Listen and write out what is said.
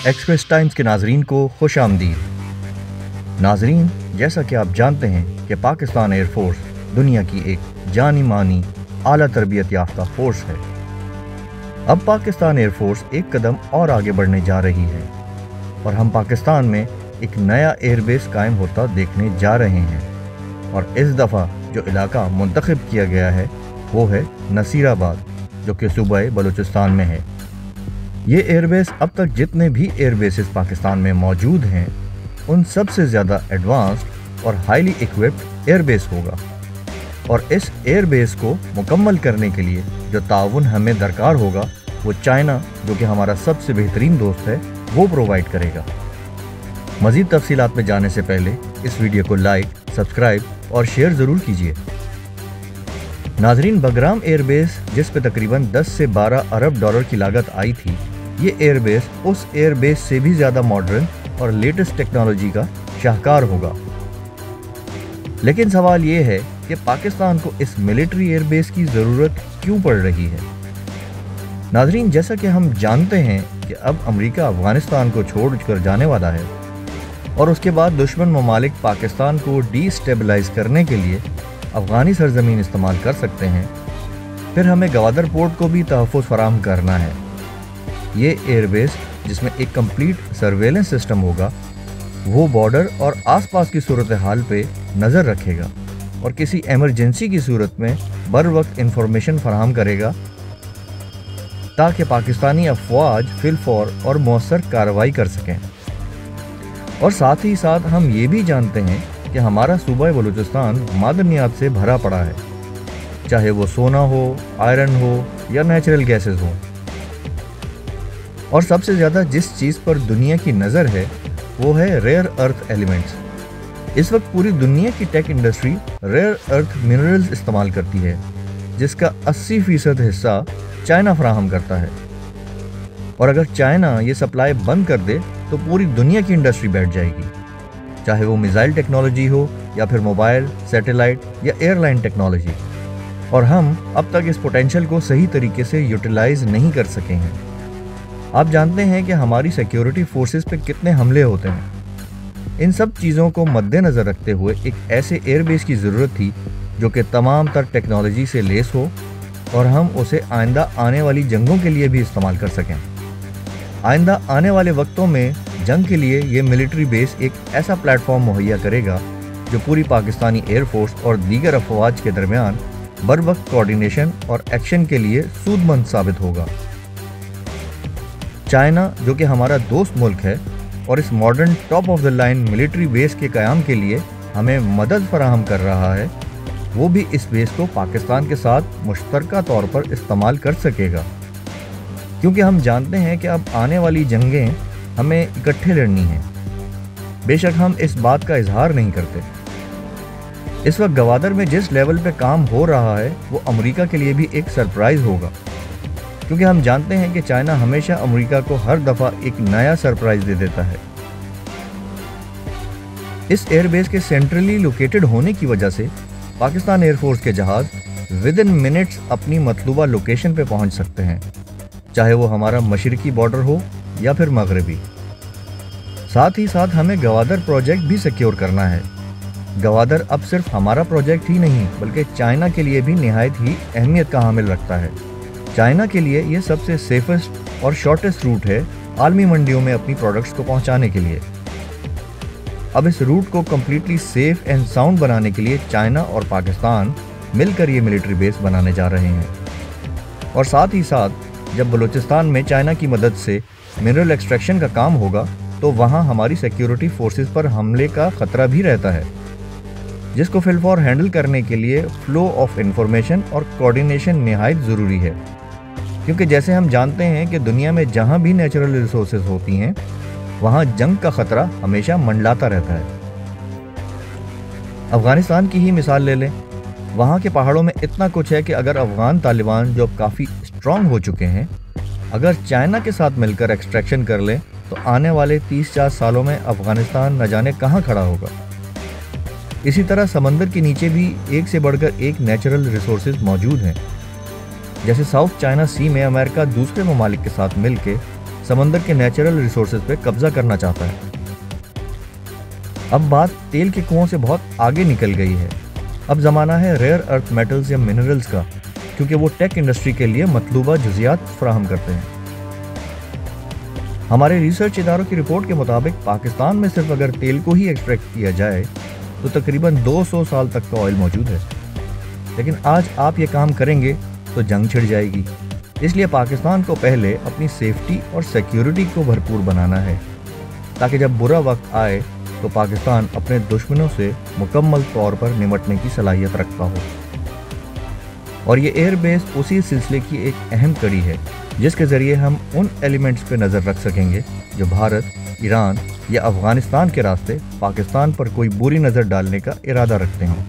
Express times के नाजरीन को खुश आमदीद। नाजरीन, जैसा कि आप जानते हैं कि पाकिस्तान एयर फोर्स दुनिया की एक जानी मानी आला तरबियत याफ्ता फोर्स है। अब पाकिस्तान एयर फोर्स एक कदम और आगे बढ़ने जा रही है और हम पाकिस्तान में एक नया एयरबेस कायम होता देखने जा रहे हैं। और इस दफ़ा जो इलाका मुंतखब किया गया है वो है नसीराबाद, जो कि सूबा बलूचिस्तान में है। ये एयरबेस अब तक जितने भी एयरबेसेस पाकिस्तान में मौजूद हैं उन सबसे ज़्यादा एडवांस्ड और हाईली इक्विप्ड एयरबेस होगा। और इस एयरबेस को मुकम्मल करने के लिए जो ताउन हमें दरकार होगा वो चाइना, जो कि हमारा सबसे बेहतरीन दोस्त है, वो प्रोवाइड करेगा। मज़ीद तफसीलात में जाने से पहले इस वीडियो को लाइक, सब्सक्राइब और शेयर ज़रूर कीजिए। नाजरीन, बगराम एयरबेस जिस पे तकरीबन 10 से 12 अरब डॉलर की लागत आई थी, ये एयरबेस उस एयरबेस से भी ज़्यादा मॉडर्न और लेटेस्ट टेक्नोलॉजी का शाहकार होगा। लेकिन सवाल ये है कि पाकिस्तान को इस मिलिट्री एयरबेस की ज़रूरत क्यों पड़ रही है। नाजरीन, जैसा कि हम जानते हैं कि अब अमेरिका अफ़गानिस्तान को छोड़कर जाने वाला है और उसके बाद दुश्मन ममालिक पाकिस्तान को डीस्टेबलाइज करने के लिए अफ़गानी सरजमीन इस्तेमाल कर सकते हैं, फिर हमें गवादर पोर्ट को भी तहफ़्फ़ुज़ फराहम करना है। ये एयरबेस जिसमें एक कंप्लीट सर्वेलेंस सिस्टम होगा, वो बॉर्डर और आसपास की सूरत हाल पे नज़र रखेगा और किसी एमरजेंसी की सूरत में बर वक्त इंफॉर्मेशन फराहम करेगा ताकि पाकिस्तानी अफवाज फिलफौर और मौसर कार्रवाई कर सकें। और साथ ही साथ हम ये भी जानते हैं कि हमारा सूबा बलूचिस्तान मादनियात से भरा पड़ा है, चाहे वो सोना हो, आयरन हो या नेचुरल गैसेस हो। और सबसे ज़्यादा जिस चीज़ पर दुनिया की नज़र है वो है रेयर अर्थ एलिमेंट्स। इस वक्त पूरी दुनिया की tech industry rare earth minerals इस्तेमाल करती है, जिसका 80% हिस्सा चाइना फराहम करता है। और अगर चाइना ये सप्लाई बंद कर दे तो पूरी दुनिया की इंडस्ट्री बैठ जाएगी, चाहे वो मिसाइल टेक्नोलॉजी हो या फिर मोबाइल, सैटेलाइट या एयरलाइन टेक्नोलॉजी। और हम अब तक इस पोटेंशियल को सही तरीके से यूटिलाइज नहीं कर सके हैं। आप जानते हैं कि हमारी सिक्योरिटी फोर्सेस पे कितने हमले होते हैं। इन सब चीज़ों को मद्देनज़र रखते हुए एक ऐसे एयरबेस की ज़रूरत थी जो कि तमाम तर टेक्नोलॉजी से लेस हो और हम उसे आइंदा आने वाली जंगों के लिए भी इस्तेमाल कर सकें। आइंदा आने वाले वक्तों में जंग के लिए ये मिलिट्री बेस एक ऐसा प्लेटफॉर्म मुहैया करेगा जो पूरी पाकिस्तानी एयरफोर्स और दीगर अफवाज के दरमियान बर वक्त कोऑर्डिनेशन और एक्शन के लिए सूदमंद साबित होगा। चाइना, जो कि हमारा दोस्त मुल्क है और इस modern top of the line military base के क़याम के लिए हमें मदद फराहम कर रहा है, वो भी इस बेस को पाकिस्तान के साथ मुश्तरका तौर पर इस्तेमाल कर सकेगा, क्योंकि हम जानते हैं कि अब आने वाली जंगें हमें इकट्ठे लड़नी हैं। बेशक हम इस बात का इजहार नहीं करते। इस वक्त गवादर में जिस लेवल पे काम हो रहा है वो अमेरिका के लिए भी एक सरप्राइज़ होगा, क्योंकि हम जानते हैं कि चाइना हमेशा अमेरिका को हर दफ़ा एक नया सरप्राइज़ दे देता है। इस एयरबेस के सेंट्रली लोकेटेड होने की वजह से पाकिस्तान एयरफोर्स के जहाज़ विद इन मिनट्स अपनी मतलूबा लोकेशन पे पहुंच सकते हैं, चाहे वो हमारा मशरकी बॉर्डर हो या फिर मगरबी। साथ ही साथ हमें गवादर प्रोजेक्ट भी सिक्योर करना है। गवादर अब सिर्फ हमारा प्रोजेक्ट ही नहीं बल्कि चाइना के लिए भी निहायत ही अहमियत का हामिल रखता है। चाइना के लिए ये सबसे सेफेस्ट और शॉर्टेस्ट रूट है आलमी मंडियों में अपनी प्रोडक्ट्स को पहुंचाने के लिए। अब इस रूट को कम्प्लीटली सेफ एंड साउंड बनाने के लिए चाइना और पाकिस्तान मिलकर ये मिलिट्री बेस बनाने जा रहे हैं। और साथ ही साथ जब बलूचिस्तान में चाइना की मदद से मिनरल एक्सट्रैक्शन का काम होगा तो वहाँ हमारी सिक्योरिटी फोर्सेस पर हमले का ख़तरा भी रहता है, जिसको फिलफौर हैंडल करने के लिए फ़्लो ऑफ इंफॉर्मेशन और कोऑर्डिनेशन निहायत ज़रूरी है। क्योंकि जैसे हम जानते हैं कि दुनिया में जहाँ भी नेचुरल रिसोर्सेज होती हैं वहाँ जंग का ख़तरा हमेशा मंडलाता रहता है। अफ़गानिस्तान की ही मिसाल ले लें, वहाँ के पहाड़ों में इतना कुछ है कि अगर अफ़गान तालिबान जो काफ़ी स्ट्रॉन्ग हो चुके हैं, अगर चाइना के साथ मिलकर एक्सट्रैक्शन कर लें तो आने वाले 30-40 सालों में अफ़गानिस्तान न जाने कहाँ खड़ा होगा। इसी तरह समंदर के नीचे भी एक से बढ़कर एक नेचुरल रिसोर्सेज मौजूद हैं। जैसे साउथ चाइना सी में अमेरिका दूसरे ममालिक के साथ मिलकर سمندر کے نیچرل ریسورسز پہ قبضہ کرنا چاہتا ہے۔ اب بات تیل کے کنووں سے بہت آگے نکل گئی ہے۔ اب زمانہ ہے ریئر ارتھ میٹلز یا منرلز کا، کیونکہ وہ ٹیک انڈسٹری کے لیے مطلوبہ جزیات فراہم کرتے ہیں۔ ہمارے ریسرچ اداروں کی رپورٹ کے مطابق پاکستان میں صرف اگر تیل کو ہی ایکسٹریکٹ کیا جائے تو تقریباً 200 سال تک کا آئل موجود ہے۔ لیکن آج آپ یہ کام کریں گے تو جنگ چھڑ جائے گی، اس لیے پاکستان کو پہلے اپنی سیفٹی اور سیکیورٹی کو بھرپور بنانا ہے، تاکہ جب برا وقت آئے تو پاکستان اپنے دشمنوں سے مکمل طور پر نمٹنے کی صلاحیت رکھتا ہو۔ اور یہ ایئر بیس اسی سلسلے کی ایک اہم کڑی ہے، جس کے ذریعے ہم ان ایلیمنٹس پہ نظر رکھ سکیں گے جو بھارت، ایران یا افغانستان کے راستے پاکستان پر کوئی بری نظر ڈالنے کا ارادہ رکھتے ہوں۔